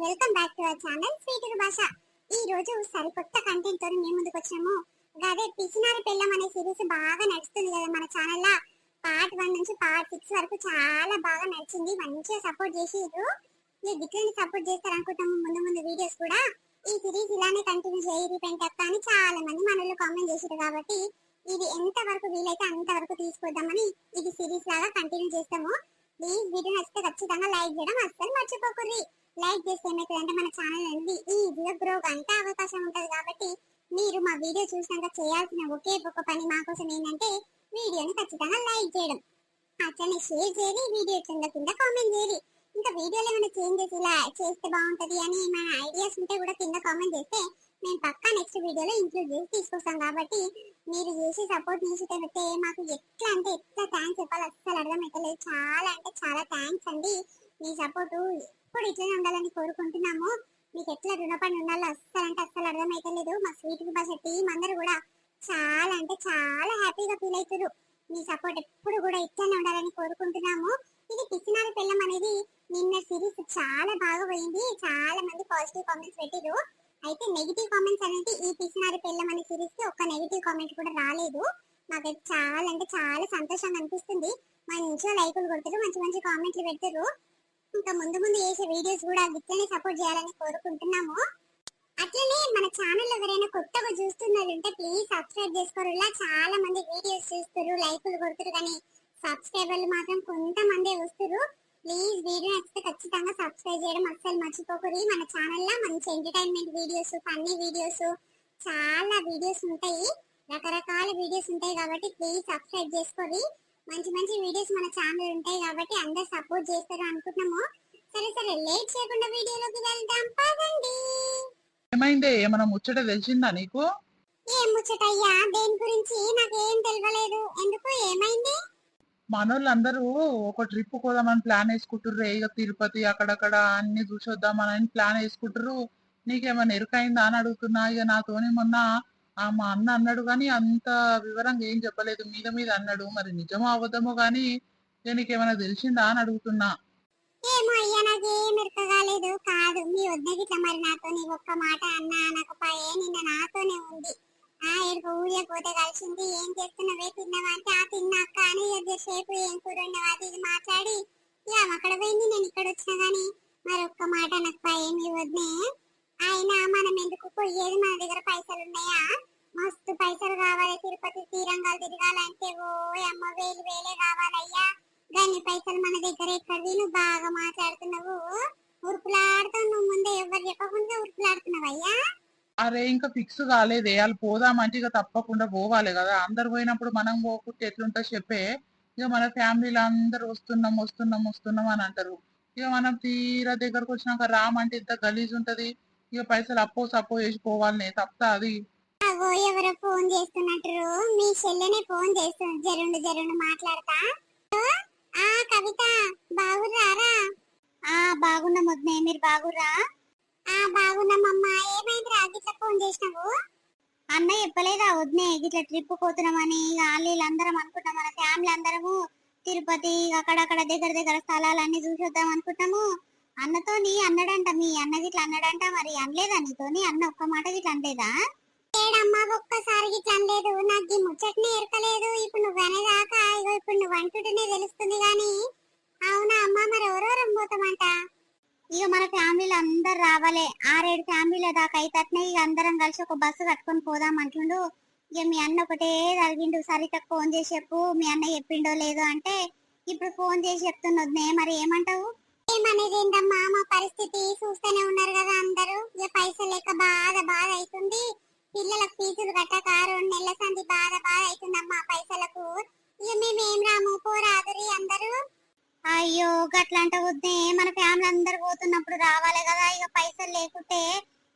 Welcome back to our channel sweet భాష. ఈ రోజు సరికొత్త కంటెంట్ తో మేము ముందుకు వచ్చాము. అదే పిసినారి పెళ్ళం అనే సిరీస్ బాగా నడుస్తుంది కదా మన ఛానల్ లో. పార్ట్ 1 నుంచి పార్ట్ 6 వరకు చాలా బాగా నడిచింది. మంచిగా సపోర్ట్ చేసిరు. మీరు గిట్లని సపోర్ట్ చేస్తారు అనుకుంటాము. ముందు ముందు వీడియోస్ కూడా ఈ సిరీస్ ఇలానే కంటిన్యూ చేయరు పెంటక్క అని చాలా మంది మనలో కామెంట్ చేసిరు. కాబట్టి ఇది ఎంత వరకు వీలైతే అంత వరకు తీసుకొద్దామని ఇది సిరీస్ లాగా కంటిన్యూ చేస్తాము. ప్లీజ్ వీడియో నచ్చితే ఖచ్చితంగా లైక్ చేయడం అస్సలు మర్చిపోకూడదు. లైక్ చేస్తే ఏమైతుందంటే మన ఛానల్ అనేది ఈజీగా గ్రో అంటే అవకాశం ఉంటది. కాబట్టి మీరు మా వీడియో చూసినాక చేయాల్సిన ఒకే ఒక పని మా కోసం ఏంటంటే వీడియోని ఖచ్చితంగా లైక్ చేయడం, అట్లనే షేర్ చేయాలి, వీడియో కింద కామెంట్ చేయాలి. ఇంకా వీడియోలో ఏమైనా చేంజెస్ ఇలా చేస్తే బాగుంటది అని ఏమైనా ఐడియాస్ ఉంటే కూడా కింద కామెంట్ చేస్తే మేము పక్కా నెక్స్ట్ వీడియోలో ఇంక్లూడ్ చేసి తీసుకొస్తాం. కాబట్టి మీరు చేసి సపోర్ట్ చేసేటట్టే మాకు ఎట్లా అంటే ఎట్లా థ్యాంక్స్ చెప్పాలి అస్సలు అర్థమైతలేదు. చాలా అంటే చాలా థ్యాంక్స్ అండి. మీ సపోర్ట్ ఇప్పుడు ఇట్లనే ఉండాలని కోరుకుంటున్నాము. మీకు ఎట్లా రుణపడి ఉండాలో అస్సలు అంటే అస్సలు అర్థమైతలేదు. మా స్వీట్ భాష టీం అందరూ కూడా చాలా అంటే చాలా హ్యాపీగా ఫీల్ అవుతారు. మీ సపోర్ట్ ఎప్పుడు కూడా ఇట్లనే ఉండాలని కోరుకుంటున్నాము. ఇది పిసినారి పెళ్ళం అనేది నిన్న సిరీస్ చాలా బాగా పోయింది. చాలా మంది పాజిటివ్ కామెంట్స్ పెట్టిరు. అయితే నెగిటివ్ కామెంట్స్ అనేది ఈ పిసినారి పెళ్ళం అనే సిరీస్ కి ఒక్క నెగిటివ్ కామెంట్ కూడా రాలేదు. నాకైతే చాలా అంటే చాలా సంతోషంగా అనిపిస్తుంది. మంచిగా లైకులు కొడతారు, మంచి మంచి కామెంట్లు పెడతారు. ఇంకా ముందు ముందు చేసే వీడియోస్ కూడా గిట్లనే సపోర్ట్ చేయాలని కోరుకుంటున్నాము. అట్లనే మన ఛానల్ ఎవరైనా కొత్తగా చూస్తున్నారంటే ప్లీజ్ సబ్స్క్రైబ్ చేసుకోరు. చాలా మంది వీడియోస్ చూస్తారు, లైకులు కొడుతారు, కానీ సబ్స్క్రైబర్లు మాత్రం కొంతమందే వస్తారు. ప్లీజ్ వీడియో నచ్చితే ఖచ్చితంగా సబ్స్క్రైబ్ చేయడం అస్సలు మర్చిపోకూడదు. మన ఛానల్లో మంచి ఎంటర్టైన్మెంట్ వీడియోస్, ఫన్నీ వీడియోస్, చాలా వీడియోస్ ఉంటాయి, రకరకాల వీడియోస్ ఉంటాయి. కాబట్టి ప్లీజ్ సబ్స్క్రైబ్ చేసుకోండి. మంచి మంచి వీడియోస్ మన ఛానల్ ఉంటాయి కాబట్టి అందరు సపోర్ట్ చేస్తారు అనుకుంటున్నాము. సరే లేట్ చేయకుండా వీడియోలోకి వెళ్దాం పదండి. ఏమైందే? ఏమైనా ముచ్చట తెలిసిందా నీకు? ఏం ముచ్చట అయ్యా? దేని గురించి నాకేం తెలియలేదు. ఎందుకు, ఏమైంది? మనోళ్ళందరూ ఒక ట్రిప్ పోదామని ప్లాన్ వేసుకుంటుర్రు. ఇక తిరుపతి అక్కడక్కడ అన్ని చూసొద్దామని ప్లాన్ వేసుకుంటారు. నీకేమైనా ఎరుకైందా అని అడుగుతున్నా. ఇక నాతోని మొన్న మా అన్న అన్నాడు, కానీ అంత వివరంగా ఏం చెప్పలేదు, మీద మీద అన్నాడు. మరి నిజమో అబద్ధమో గానీ ఇక నీకేమైనా తెలిసిందా అని అడుగుతున్నా. ఏమో అయ్యా, నాకేం ఎరకగాలేదు. కాదు, మీ వద్దకి ఇట్లా మరి నాతో నీ ఒక్క మాట అన్నా అనకపోయే. నిన్న నాతోనే ఉంది. ఎడుకు ఊరియ పోతే కలిసింది. ఏం చేస్తున్నావే, తిన్నావా అంటే తిన్నాక అని సేపు ఏం కూరండి అది ఇది మాట్లాడి ఇక అక్కడ పోయింది. నేను ఇక్కడ వచ్చినా గానీ మరి ఒక్క మాట అనకపోయే మీ వద్దే. అయినా మనం ఎందుకు పోయేది? మన దగ్గర పైసలు ఉన్నాయా? మస్తు పైసలు కావాలి. తిరుపతి తీరంగాలు తిరగాలంటే ఓ అమ్మ వేలు వేలే కావాలయ్యా. దాని పైసలు మన దగ్గర ఎక్కడిది? నువ్వు బాగా మాట్లాడుతున్నావు, ఉరుకులాడుతావు. నువ్వు ముందే ఎవరు చెప్పకుండా ఉరుకులాడుతున్నావయ్యా. అరే ఇంకా ఫిక్స్ కాలేదే, వాళ్ళు పోదామంటే ఇక తప్పకుండా పోవాలి కదా. అందరు పోయినప్పుడు మనం పోకుంటే ఎట్లుంటా చెప్పే. ఇక మన ఫ్యామిలీలో అందరు వస్తున్నాం వస్తున్నాం వస్తున్నాం అని అంటారు. ఇక మనం తీరా దగ్గరకు వచ్చినాక రామంటే ఇంత గలీజ్ ఉంటది. ఇక పైసలు అప్పో సప్పో వేసి పోవాలనే తప్ప అది. అగో ఎవరో ఫోన్ చేస్తున్నట్టు. మీ చెల్లెనే ఫోన్ చేస్తున్నారు. జరుండు మాట్లాడతా. కవిత, బాగురారా? బాగున్నా వదినే, మీరు బాగురా? బాగున్నామమ్మా. ఏమైంది రా గిట్లా ఫోన్ చేసినావు? అన్న చెప్పలేదా వదినే గిట్లా ట్రిప్ పోతున్నామని? వాళ్ళందరం అనుకుంటాం, మన ఫ్యామిలీ అందరము తిరుపతి అక్కడక్కడ దగ్గర స్థలాలన్నీ చూసొద్దాం అనుకుంటాము. అన్నతోని అన్నాడంట, మీ అన్న గిట్లా అన్నాడంట. మరి అనలేదా నీతోని? అన్న ఒక్క మాట గిట్లా అనలేదా? ఏడమ్మా, ఒక్కసారి గిట్లా అనలేదు. నాకు ఈ ముచ్చటనే ఎరకలేదు. ఇప్పుడు నువ్వు అనేదాకా ఇప్పుడు నువ్వు అంటుంటేనే తెలుస్తుంది. గాని అవునా అమ్మా, మరి ఎవరెవరం పోతామంట? ఇక మన ఫ్యామిలీలో అందరు రావాలి. 6-7 ఫ్యామిలీల దాకా అయితేనే ఇక అందరం కలిసి ఒక బస్సు కట్టుకొని పోదాం అంటుండు. ఇక మీ అన్న ఒకటే అడిగిండు, సరితకు ఫోన్ చేసి చెప్పు, మీ అన్న చెప్పిండో లేదో అంటే ఇప్పుడు ఫోన్ చేసి చెప్తున్నది. మరి ఏమంటావు? ఏమనేది ఏంటమ్మా, మా పరిస్థితి చూస్తూనే ఉన్నారు కదా అందరూ. ఇక పైసలు లేక బాధ అవుతుంది. పిల్లలకు ఫీజులు కట్టక 2 నెలల సంది బాధ అవుతుందమ్మా పైసలకు. ఇక మేమేం రాము, పోరాదురి అందరూ. అయ్యో గట్లంట వద్దే, మన ఫ్యామిలీ అందరు పోతున్నప్పుడు రావాలి కదా. ఇక పైసలు లేకుంటే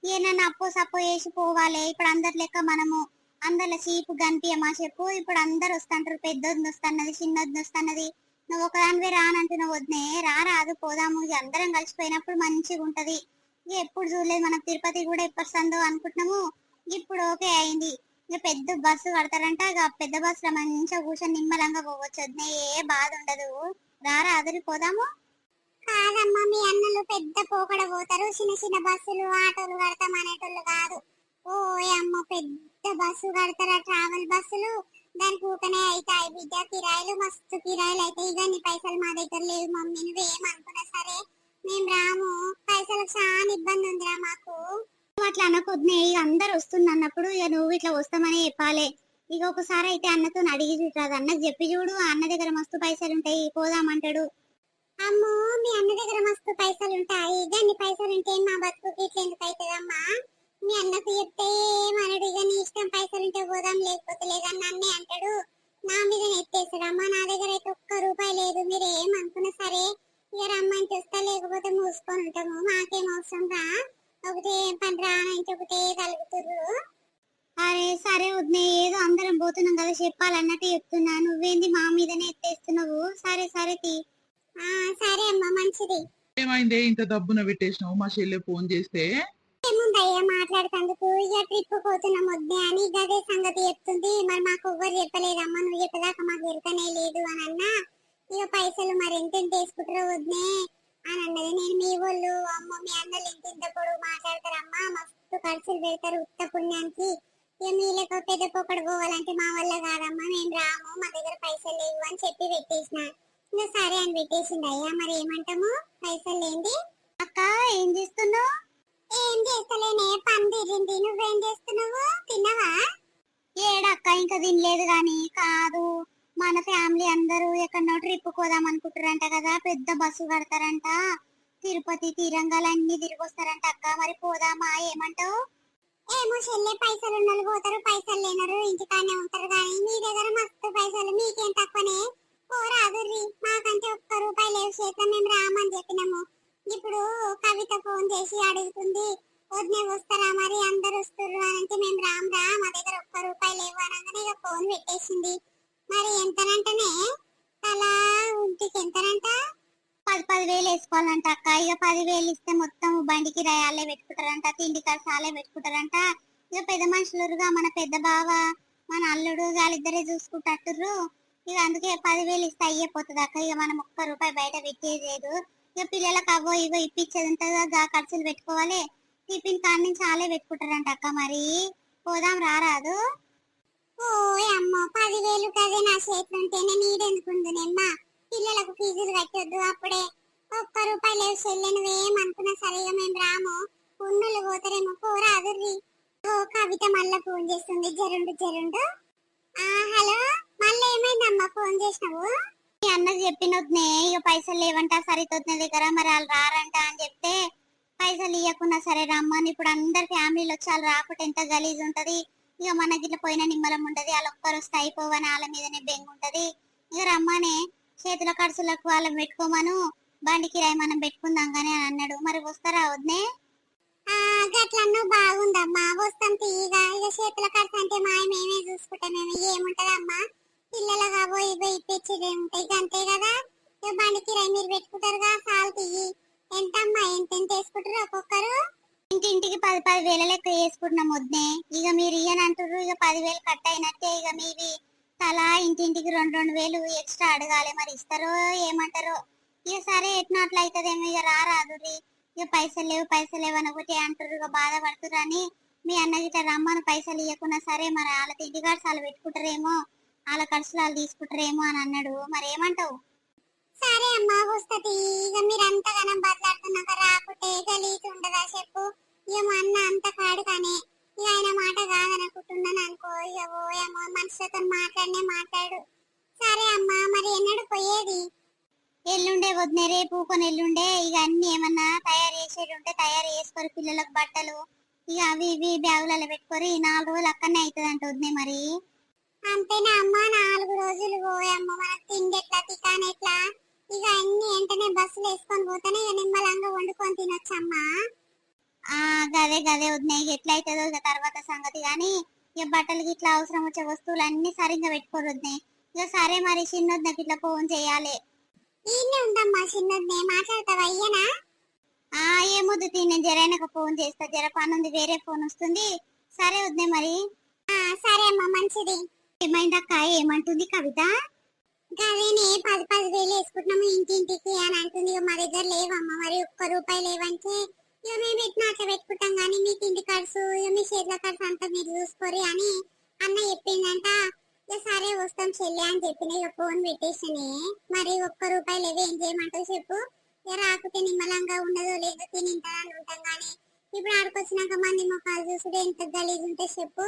ఏమన్నా అప్పో సప్పో వేసి పోవాలి. ఇప్పుడు అందరి లెక్క మనము అందరిలో చీపు గంపియమా చెప్పు? ఇప్పుడు అందరు వస్తుంటారు. పెద్దది వస్తున్నది, చిన్నది వస్తున్నది. నువ్వు ఒకదానివే రానంటున్నావు వద్దే. రాదు, పోదాము. ఇక అందరం కలిసిపోయినప్పుడు మంచిగా ఉంటది. ఇక ఎప్పుడు చూడలేదు మనం తిరుపతి కూడా ఎప్పుడు సందో అనుకుంటున్నాము. ఇప్పుడు ఓకే అయింది. ఇక పెద్ద బస్సు కడతారంట. ఇక పెద్ద బస్సులో మంచిగా కూర్చొని నిమ్మలంగా పోవచ్చు వద్దే, ఏ బాధ ఉండదు. రారా అదిరి పోదాము. కాదమ్మా, మీ అన్న వాళ్ళు పెద్ద పోకడ పోతారు, చిన్న చిన్న బస్సులు ఆటోలు కడతాం అనేటోళ్ళు కాదు. ఓ అమ్మ పెద్ద బస్సు కడతారా, ట్రావెల్ బస్సులు. దానికి ఊకనే అవుతాయి బిడ్డ కిరాయిలు, మస్తు కిరాయిలు అయితే. ఇవన్నీ పైసలు మా దగ్గర లేవు మమ్మీ, నువ్వేమనుకున్నా సరే మేము రాము, పైసలకు చాలా ఇబ్బంది ఉందిరా మాకు. నువ్వు అట్లా అనకొద్దునే, ఇక అందరు వస్తుంది అన్నప్పుడు ఇక నువ్వు ఇట్లా వస్తామని చెప్పాలి. ఇక ఒకసారి అయితే అన్నతో అడిగి చూడరాదు, అన్నకు చెప్పి చూడు, అన్న దగ్గర మస్తు పైసలు ఉంటాయి పోదామంటాడు. అమ్మో మీ అన్న దగ్గర మస్తు పైసలు ఉంటాయి, దాన్ని పైసలు ఉంటే మా బతుకుకి ఇట్లా ఎందుకు అవుతుందమ్మా? మీ అన్నకు చెప్తే ఏమనడు, ఇక నీ ఇష్టం పైసలు ఉంటే పోదాం లేకపోతే లేదని నన్నే అంటాడు, నా మీద ఎత్తేస్తాడు. అమ్మా నా దగ్గర అయితే ఒక్క రూపాయి లేదు, మీరు ఏమనుకున్నా సరే ఇక రమ్మని చూస్తా, లేకపోతే మూసుకొని ఉంటాము, మాకేం అవసరం రా, ఒకటే పని రా నుంచి ఒకటే కలుగుతుర్రు. అరే సరే వద్దే, ఏదో అందరం పోతున్నాం కదా చెప్పాలన్నట్టు చెప్తున్నా, నువ్వేంది మా మీదనే ఎత్తేస్తున్నావు. సరే సరే తీ. సరే అమ్మా మంచిది. ఏమైందే ఇంత దబ్బున పెట్టేసినావు మా చెల్లె ఫోన్ చేస్తే? ఏముందయ్యా మాట్లాడుతందుకు, ఇక ట్రిప్ పోతున్నాం వద్దే అని గదే సంగతి చెప్తుంది. మరి మాకు ఎవ్వరు చెప్పలేదమ్మా, నువ్వు చెప్పదాకా మాకు ఎరకనే లేదు అని అన్నా. ఇక పైసలు మరి ఎంత వేసుకుంటారో వద్దే అని అన్నది. నేను మీ వాళ్ళు అమ్మ మీ అన్నలు ఇంత పొడుగు మాట్లాడతారమ్మా, మస్తు ఖర్చులు పెడతారు ఉత్త పుణ్యానికి, ఇక మీ లెక్క పెద్ద పొక్కడు పోవాలంటే మా వల్ల కాదమ్మా, మేము రాము, మా దగ్గర పైసలు లేవు అని చెప్పి పెట్టేసిన. ఇంకా సరే అని పెట్టేసింది. అయ్యా మరి ఏమంటాము, పైసలు లేండి. అక్క ఏం చేస్తున్నావు? ఏం చేస్తలేనే, పని తీరింది. నువ్వేం చేస్తున్నావు, తిన్నావా? ఏడక్క ఇంకా తినలేదు గాని. కాదు మన ఫ్యామిలీ అందరూ ఎక్కడో ట్రిప్ పోదాం అనుకుంటారంట కదా, పెద్ద బస్సు కడతారంట, తిరుపతి తిరంగాలు అన్ని తిరిగి వస్తారంట అక్క, మరి పోదామా ఏమంటావు? ఏమో చెల్లె, పైసలు ఉన్న వాళ్ళు పోతారు, పైసలు లేనరు ఇంటికానే ఉంటారు. కానీ మీ దగ్గర మస్తు పైసలు, మీకేం తక్కువనే, పోరాదుర్రి. మాకంటే ఒక్క రూపాయి లేవు చేత, మేము రామని చెప్పినాము. ఇప్పుడు కవిత ఫోన్ చేసి అడుగుతుంది, వదినే వస్తారా మరి అందరు వస్తుర్రు అని అంటే మేము రామ్ రా, మా దగ్గర ఒక్క రూపాయి లేవు అనగానే ఇక ఫోన్ పెట్టేసింది. మరి ఎంతనంటనే అలా ఇంటికి ఎంతనంట? 10,000 వేసుకోవాలంట అక్క. ఇక 10,000 ఇస్తే మొత్తం బండికి రయాలే పెట్టుకుంటారంట, తిండి ఖర్చాలే పెట్టుకుంటారంట. ఇక పెద్ద మనుషులుగా మన పెద్ద బావ మన అల్లుడు వాళ్ళిద్దరే చూసుకుంటట్టుర్రు. ఇక అందుకే 10,000 ఇస్తే అయ్యిపోతుంది అక్క, ఇక మనం ఒక్క రూపాయి బయట పెట్టేది లేదు. ఇక పిల్లలకు అవో ఇవో ఇప్పించేది ఉంటుందా, ఖర్చులు పెట్టుకోవాలి. టిఫిన్ కాడ నుంచి చాలే పెట్టుకుంటారంట అక్క, మరి పోదాం రారాదు? ఓ అమ్మ 10,000 కదే నా చేతులు ఉంటేనే నీడెందుకుందునేమ్మా, పిల్లలకు ఫీజులు కట్టొద్దు అప్పుడే. ఒక్క రూపాయి లేవు చెల్లె, నువ్వేమనుకున్నా సరిగా మేము రాము, ఉన్నోళ్ళు పోతారేమో, పోరాదుర్రి. ఓ కవిత మళ్ళా ఫోన్ చేస్తుంది, జరుండు. హలో, మళ్ళీ ఏమైందమ్మా ఫోన్ చేసినావు? మీ అన్నకు చెప్పినొద్దునే, ఇక పైసలు లేవంట సరితొద్దున దగ్గర, మరి వాళ్ళు రారంట అని చెప్తే పైసలు ఇవ్వకున్నా సరే రమ్మని. ఇప్పుడు అందరు ఫ్యామిలీలు వచ్చి వాళ్ళు రాకుంటే ఎంత గలీజ్ ఉంటది. ఇక మనకి ఇట్లా పోయిన నిమ్మలం ఉంటది, వాళ్ళు ఒక్కరు వస్తే అయిపోవని వాళ్ళ మీదనే బెంగ ఉంటది. ఇక రమ్మనే, చేతుల ఖర్చులకు వాళ్ళని పెట్టుకోమను, బండి కిరాయి మనం పెట్టుకుందాం గానీ అని అన్నాడు. మరి వస్తారా వద్నే? గట్లన్నో బాగుందమ్మా, వస్తాం తీయగా. ఇక చేతుల ఖర్చు అంటే మేమే చూసుకుంటామేమో, ఏముంటదమ్మా, పిల్లలు కాబో ఇవో ఇప్పించేది ఉంటాయి అంతే కదా. ఇక బండి కిరాయి మీరు పెట్టుకుంటారుగా, సాల్ తీయి. ఎంతమ్మా ఎంత వేసుకుంటారు ఒక్కొక్కరు? ఇంటింటికి 10,000 లెక్క వేసుకుంటున్నాం వద్దే. ఇక మీరు ఇయ్యనంటారు, ఇక 10,000 కట్ అయినట్టే. ఇక మీవి తలా ఇంటింటికి 2,000 ఎక్స్ట్రా అడగాలి, మరి ఇస్తారో ఏమంటారో. ఇక సరే ఎట్లా అట్లా అవుతుందేమో, ఇక రాదుర్రి. ఇక పైసలు లేవు అని ఒకటి అంటారు, ఇక బాధపడుతురు అని మీ అన్న గిట్ట రమ్మను. పైసలు ఇవ్వకున్నా సరే మరి వాళ్ళ తిండి ఖర్చులు పెట్టుకుంటారేమో, వాళ్ళ ఖర్చులు వాళ్ళు తీసుకుంటారేమో అని అన్నాడు. మరి ఏమంటావు? సరే అమ్మా వస్తది. ఇక మీరు అంతగానం బట్లాడుతున్నాక రాకుంటే గలీజ్ ఉండదా చెప్పు. ఇక మా అన్న అంత కాడు కానీ ఇక ఆయన మాట కాదనుకుంటున్నాను అనుకో, ఇక ఓయమ్మో మనుషులతో మాట్లాడు. సరే అమ్మా మరి ఎన్నడు పోయేది? ఎల్లుండే వద్దునే, రేపు కొని ఎల్లుండే. ఇక అన్ని ఏమన్నా తయారు చేసేది ఉంటే తయారు చేసుకొని పిల్లలకు బట్టలు ఇక అవి ఇవి బ్యాగులలో పెట్టుకొని 4 రోజులు అక్కడనే అవుతుంది అంటే వద్దునే. మరి అంతేనా అమ్మా, 4 రోజులు పోయమ్మ, మనకు తిండి ఎట్లా టికాన్ ఎట్లా? ఇక అన్ని వెంటనే బస్సులు వేసుకొని పోతేనే ఇక నిమ్మలంగా వండుకొని తినొచ్చమ్మా. గదే వద్దునే, ఇక ఎట్లా అవుతుందో ఇక తర్వాత సంగతి. కానీ ఇక బట్టలకి ఇట్లా అవసరం వచ్చే వస్తువులు అన్ని సరిగ్గా పెట్టుకోరు వద్దునే. ఇక సరే మరి చిన్నొద్దునకి ఇట్లా ఫోన్ చేయాలి. ఈయనే ఉండమ్మా చిన్నొద్దునే, మాట్లాడతావా అయ్యనా? ఏమొద్దు తీ, నేను జరైనాక ఫోన్ చేస్తా, జర పని ఉంది, వేరే ఫోన్ వస్తుంది. సరే వద్దునే మరి. సరే అమ్మా మంచిది. ఏమైందక్క, ఏమంటుంది కవిత? గదేనే 10,000 వేసుకుంటున్నాము ఇంటింటికి అని అంటుంది. ఇక మా దగ్గర లేవమ్మా, మరి ఒక్క రూపాయి లేవంటే ఇక మేము ఎట్లా అట్లా పెట్టుకుంటాం కానీ మీ తిండి ఖర్చు ఇక మీ చేతుల ఖర్చు అంతా మీరు చూసుకోరి అని అన్న చెప్పిందంట. ఇక సరే వస్తాం చెల్లి అని చెప్పిన. ఇక ఫోన్ పెట్టేసినే. మరి ఒక్క రూపాయి లేవు ఏం చేయమంటావు చెప్పు. ఇక రాకపోతే నిమ్మలంగా ఉండదో లేదో తినింటారని ఉంటాం కానీ ఇప్పుడు ఆడికొచ్చినాక మంది మొక్కలు చూసుడు ఎంత గలీజ్ ఉంటే చెప్పు.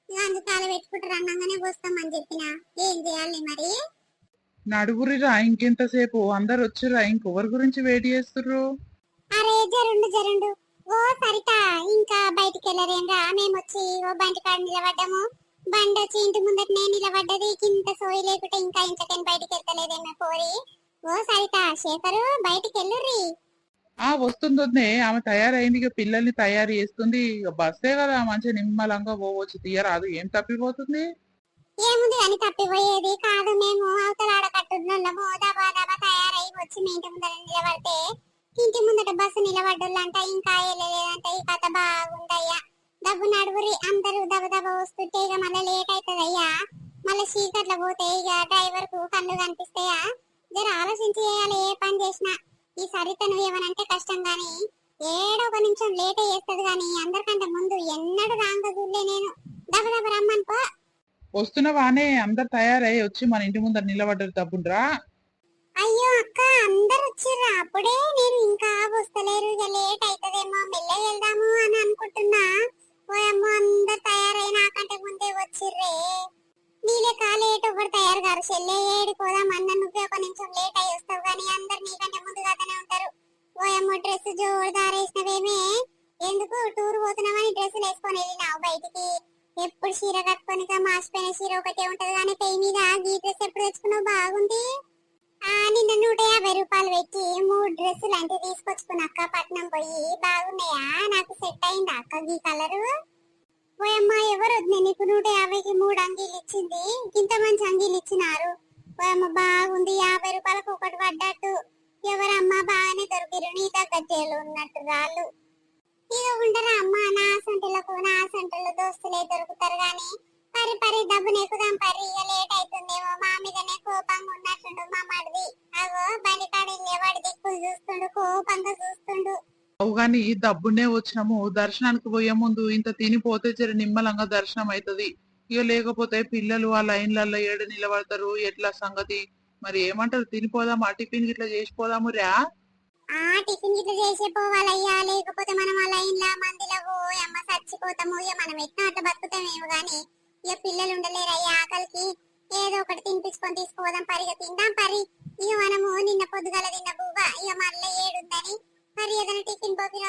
ఇక అందుకే అలా పెట్టుకుంటారు అన్నగానే వస్తామని చెప్పిన. ఏం చేయాలి మరి? నడుగురిరా ఇంకెంతసేపు, అందరు వచ్చిర్రా, ఇంకెవరి గురించి వెయిట్ చేస్తుర్రు? అరే జరుండు జరుండు. ఓ సరిత, ఇంకా బయటికి వెళ్ళరేంరా? మేము వచ్చి ఓ బండి కాడ నిలబడ్డాము. బండి వచ్చి ఇంటి ముందటనే నిలబడ్డది. ఇంత సోయి లేకుంటే ఇంకా ఇంట్లోకి బయటికి వెళ్తలేదేమో పోరి. ఓ సరిత, శేఖరు బయటికి వెళ్ళుర్రి. వస్తుంది. ఆమె తయారైంది, ఇక పిల్లల్ని తయారు చేస్తుంది. ఇక బస్సే కదా, మంచిగా నిమ్మలంగా పోవచ్చు, తీయరాదు. ఏం తప్పిపోతుంది? ఏముంది అని తప్పిపోయేది కాదు. మేము అవతల ఆడకట్టున్నాము. దబా దబా తయారై వచ్చి మీ ఇంటి ముందర నిలబడితే ఇంటి ముందట బస్సు నిలబడ్డోళ్ళంట ఇంకా వెళ్ళలేదంట. ఈ కథ బాగుందయ్యా. డబ్బు నడువురి అందరూ దబ దబ వస్తుంటే ఇక మళ్ళీ లేట్ అవుతుందయ్యా. మళ్ళీ చీకట్ల పోతే ఇక డ్రైవర్ కు కళ్ళు కనిపిస్తాయా? జర ఆలోచించి చేయాలి ఏ పని చేసినా. ఈ సరితను ఏమనంటే కష్టం గాని ఏడో ఒక నిమిషం లేట్ చేస్తుంది గాని అందరికంటే ముందు ఎన్నడూ రాంగ చూడలే నేను. దబ దబ రమ్మని పో. వస్తున్నావానే? అందరు తయారై వచ్చి మన ఇంటి ముందర నిలబడ్డారు. తప్పుండ్రా. అయ్యో అక్క, అందరు వచ్చిర్రా అప్పుడే? నేను ఇంకా వస్తలేరు, ఇక లేట్ అవుతుందేమో, మెల్లగా వెళ్దాము అని అనుకుంటున్నా. ఓయమ్మో, అందరు తయారై నాకంటే ముందే వచ్చిర్రే. నీలే లేట్ ఒకటి తయారు గారు. చెల్లె ఏడిపోదాం అన్న నువ్వే ఒక నిమిషం లేట్ అయ్యి వస్తావు కానీ అందరు నీకంటే ముందుగానే ఉంటారు. ఓయమ్మో, డ్రెస్ జోరుదారేసినవేమే? ఎందుకు టూర్ పోతున్నామని డ్రెస్సులు వేసుకొని వెళ్ళినావు బయటికి? ఎప్పుడు చీర కట్టుకొని మాసిపోయిన చీర ఒకటే ఉంటది కానీ పెయి మీద ఈ డ్రెస్ ఎప్పుడు తెచ్చుకున్నావు? బాగుంది. నిన్న 150 రూపాయలు పెట్టి 3 డ్రెస్సులు అంటే తీసుకొచ్చుకున్నాక పట్నం పోయి. బాగున్నాయా? నాకు సెట్ అయిందా అక్క ఈ కలరు? ఓయమ్మ, ఎవరు వద్దు నీకు 150కి 3 అంగీలు ఇచ్చింది. ఇంత మంచి అంగీలు ఇచ్చినారు. ఓయమ్మ, బాగుంది. 50 రూపాయలకు ఒకటి పడ్డట్టు. ఎవరమ్మా బాగానే దొరికిరు నీ తగ్గట్టేలు ఉన్నట్టు రాళ్ళు. ఇక ఉండరా అమ్మ, నా సంటలో దోస్తులే దొరుకుతారు గాని పరి పరి డబ్బును ఎక్కుదాం పరి. ఇక లేట్ అవుతుందేమో, మా మీదనే కోపంగా ఉన్నట్టుండు మా మడిది. అగో బండి కాడి వాడి దిక్కులు చూస్తుండు, కోపంగా చూస్తుండు. అవు గాని డబ్బునే వచ్చినాము. దర్శనానికి పోయే ముందు ఇంత తినిపోతే జర నిమ్మలంగా దర్శనం అవుతుంది. ఇక లేకపోతే పిల్లలు ఆ లైన్లలో ఏడు నిలబడతారు. ఎట్లా సంగతి? మరి ఏమంటారు? తినిపోదామా? టిఫిన్ గిట్లా చేసిపోదాము రా. టిఫిన్ గిట్ల చేసే పోవాలయ్యా. లేకపోతే మనం ఆ లైన్ లా మందిలో అమ్మ చచ్చిపోతాము. ఇక మనం ఎట్లా అట్లా బతుకుతామేమో గాని ఇక పిల్లలు ఉండలేరయ్యా. ఆకలికి ఏదో ఒకటి తినిపించుకొని తీసుకుపోదాం పరిగా తిందాం పరి. ఇక మనము నిన్న పొద్దుగల తిన్న బువ్వ ఇక మళ్ళీ ఏడుందని మరి ఏదైనా టిఫిన్ పోపిన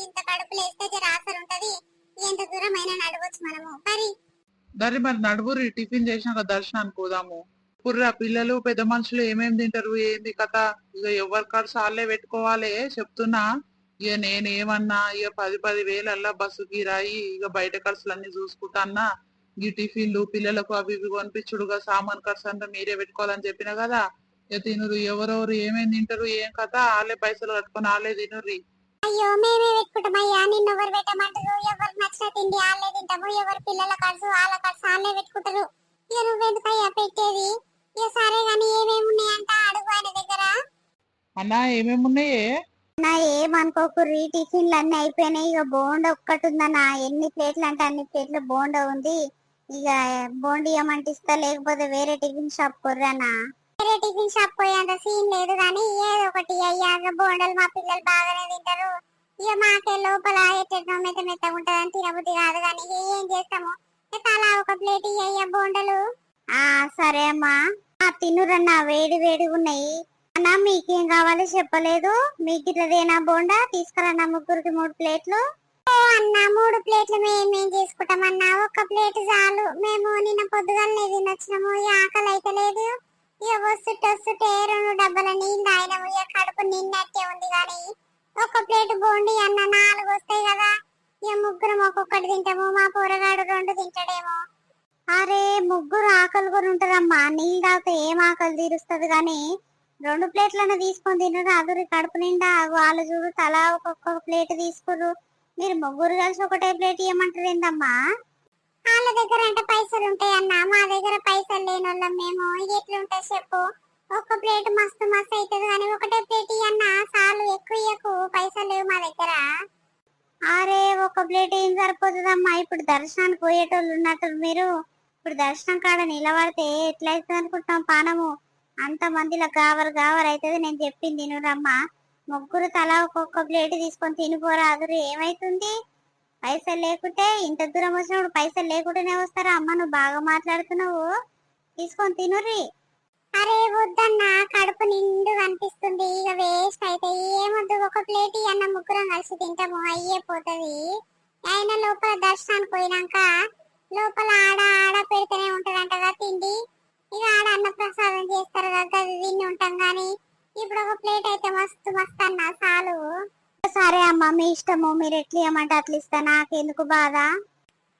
ఇంత కడుపులో వేస్తే జర ఆసరు ఉంటది. ఎంత దూరం అయినా నడవచ్చు మనము పరి. మరి నడువురి, టిఫిన్ చేసినాక దర్శనానికి పోదాము. పుర్రా, పిల్లలు పెద్ద మనుషులు ఏమేమి తింటారు, ఏంది కథ? ఇక ఎవరి ఖర్చు వాళ్ళే పెట్టుకోవాలి చెప్తున్నా. ఇక నేనేమన్నా ఇక 10 వేలల్లా బస్సు కిరాయి ఇక బయట ఖర్చులన్నీ చూసుకుంటా అన్నా. ఈ టిఫిన్లు పిల్లలకు అవి ఇవి కొనిపించుడుగా సామాన్ ఖర్చు అంతా మీరే పెట్టుకోవాలని చెప్పిన కదా. ఇక తినురు, ఎవరెవరు ఏమేమి తింటారు ఏం కథ వాళ్ళే పైసలు కట్టుకొని వాళ్ళే తినుర్రి. అయ్యో, మేమే పెట్టుకుంటామయ్యా. నిన్న ఎవరు పెట్టమంటారు? ఎవరు నచ్చిన తిండి వాళ్ళే తింటాము. ఎవరు పిల్లల ఖర్చు వాళ్ళ ఖర్చు వాళ్ళే పెట్టుకుంటారు. ఇక నువ్వెందుకయ్యా పెట్టేది? ఇక సరే గాని ఏమేమి ఉన్నాయంట అడుగు ఆయన దగ్గర. అన్నా ఏమేమి ఉన్నాయే? నా ఏమనుకోకుర్రి, టిఫిన్లు అన్ని అయిపోయినాయి. ఇక బోండా ఒక్కటి ఉందన్నా. ఎన్ని ప్లేట్లు అంటే అన్ని ప్లేట్లు బోండా ఉంది. ఇక బోండి ఏమంటే ఇస్తా, లేకపోతే వేరే టిఫిన్ షాప్ కొర్రన్నా. వేరే టిఫిన్ షాప్ పోయేంత సీన్ లేదు కానీ ఏదో ఒకటి అయ్యాక బోండాలు మా పిల్లలు బాగానే తింటారు. ఇక మాకే లోపల ఎట్టెట్నో మెత్త మెత్త ఉంటదని తినబుద్ధి కాదు కానీ ఏం చేస్తాము. తలా ఒక ప్లేట్ ఇయ్య బోండలు. సరే అమ్మా, తినురన్నా, వేడి వేడిగా ఉన్నాయి అన్నా. మీకేం కావాలో చెప్పలేదు. మీకు ఇట్లదేనా బోండా? తీసుకురన్నా ముగ్గురికి 3 ప్లేట్లు. ఓ అన్న, 3 ప్లేట్లు మేమేం చేసుకుంటామన్నా? ఒక్క ప్లేట్ చాలు. మేము నిన్న పొద్దుగాలనే తినొచ్చినాము. ఆకలి అయితే లేదు. ఇక వస్తుంటే 2 డబ్బాల నీళ్ళు తాగినాము. ఇక కడుపు నిన్నట్టే ఉంది కానీ ఒక ప్లేట్ బోండి అన్న 4 వస్తాయి కదా. ఇక ముగ్గురం ఒక్కొక్కటి తింటాము. మా పోరగాడు 2 తింటాడేమో. అరే, ముగ్గురు ఆకలి కూడా ఉంటారమ్మా. నీళ్ళు తాగితే ఏం ఆకలి తీరుస్తుంది గాని 2 ప్లేట్లను తీసుకొని తినరు. అదురు కడుపు నిండా. వాళ్ళు చూడు తలా ఒక్కొక్క ప్లేట్ తీసుకుర్రు. మీరు ముగ్గురు కలిసి ఒకటే ప్లేట్ ఇవ్వమంటారు ఏందమ్మా? వాళ్ళ దగ్గర అంటే పైసలు ఉంటాయి అన్న, మా దగ్గర పైసలు లేని వాళ్ళం మేము. ఇక ఎట్లుంటాయి చెప్పు, ఒక ప్లేట్ మస్తు మస్తు అవుతుంది కానీ ఒకటే ప్లేట్ ఇయ్యన్న, చాలు ఎక్కువ ఇయ్యకు, పైసలు లేవు మా దగ్గర. అరే ఒక ప్లేట్ ఏం సరిపోతుందమ్మా, ఇప్పుడు దర్శనానికి పోయేటోళ్ళు ఉన్నట్టు మీరు. ఇప్పుడు దర్శనం కాడ నిలబడితే ఎట్లయితుంది అనుకుంటాం పానము, అంత మందిలో గావర్ గావర్ అవుతుంది. నేను చెప్పింది తినురమ్మా, ముగ్గురు తలా ఒక్కొక్క ప్లేట్ తీసుకొని తినిపోరాదురు, ఏమైతుంది? పైసలు లేకుంటే ఇంత దూరం వచ్చినప్పుడు పైసలు లేకుండానే వస్తారా అమ్మ, నువ్వు బాగా మాట్లాడుతున్నావు, తీసుకొని తినుర్రి. అరే వద్దన్నా, కడుపు నిండు కనిపిస్తుంది, ఇక వేస్ట్ అయితే ఏమొద్దు, ఒక ప్లేట్ అన్న ముగ్గురం కలిసి తింటాము, అయ్యే పోతుంది. అయినా లోపల దర్శనానికి పోయినాక లోపల ఆడ ఆడ పెడితేనే ఉంటదంటగా తిండి, ఇక ఆడ అన్న ప్రసాదం చేస్తారు కదా, అది తిని ఉంటాం గాని ఇప్పుడు ఒక ప్లేట్ అయితే మస్తు మస్తు అన్న, చాలు. సరే అమ్మ మీ ఇష్టము, మీరు ఎట్లా ఇవ్వమంటే అట్లా ఇస్తా, నాకెందుకు బాధ.